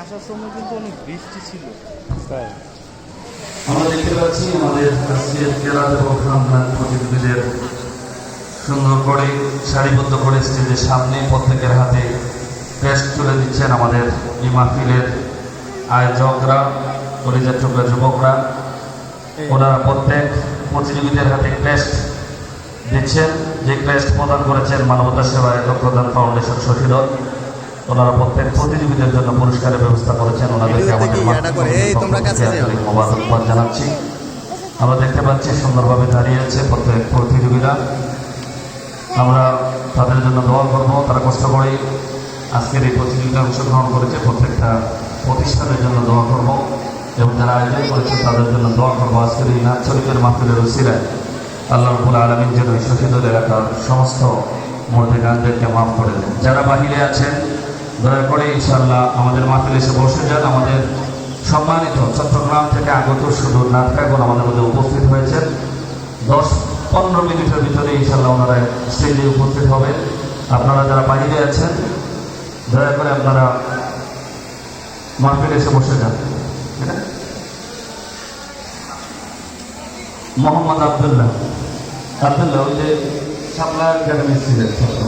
আসার সময় কিন্তু অনেক বৃষ্টি ছিল। তাই আমরা দেখতে পাচ্ছি আমাদের কেরাত এবং খানদান প্রতিনিধিদের সুন্দর করে সারিবদ্ধ করে স্টেজের সামনে প্রত্যেকের হাতে ক্রেস্ট তুলে দিচ্ছেন আমাদের এই মাহফিলের আয়োজকরা, কলেজের টুকরা যুবকরা। ওনারা প্রত্যেক প্রতিযোগীদের হাতে ক্রেস্ট দিচ্ছেন, যে ক্রেস্ট প্রদান করেছেন মানবতা সেবা একক প্রদান ফাউন্ডেশন শহীদল। ওনারা প্রত্যেক প্রতিযোগীদের জন্য পুরস্কারের ব্যবস্থা করেছেন। ওনাদেরকে আমাদের মোবারকবাদ জানাচ্ছি। আমরা দেখতে পাচ্ছি সুন্দরভাবে দাঁড়িয়ে আছে প্রত্যেক প্রতিযোগীরা। আমরা তাদের জন্য দোয়া করবো। তারা কষ্ট করে আজকের এই প্রতিযোগিতায় অংশগ্রহণ করেছে, প্রত্যেকটা প্রতিষ্ঠানের জন্য দোয়া করবো এবং যারা আয়োজন করেছে তাদের জন্য দোয়া করবো। আজকের এই নাচ শরীফের মাহফিলের উসিলায় আল্লাহ রাব্বুল আলামিন যেন এই শহীদুল এলাকার সমস্ত মুর্দেগানদেরকে মাফ করে দেন। যারা বাহিরে আছেন দয়া করে ইনশাআল্লাহ আমাদের মাহফিলে এসে বসে যান। আমাদের সম্মানিত চট্টগ্রাম থেকে আগত শুধু নাটকাগণ আমাদের মধ্যে উপস্থিত হয়েছেন। 10-15 মিনিটের ভিতরে ইনশাআল্লাহ ওনারা স্টেজে উপস্থিত হবেন। আপনারা যারা বাহিরে আছেন দয়া করে আপনারা মাহফিলে এসে বসে যান। মোহাম্মদ আবদুল্লাহ ওই যে সামলার একাডেমি ছিলেন ছাত্র।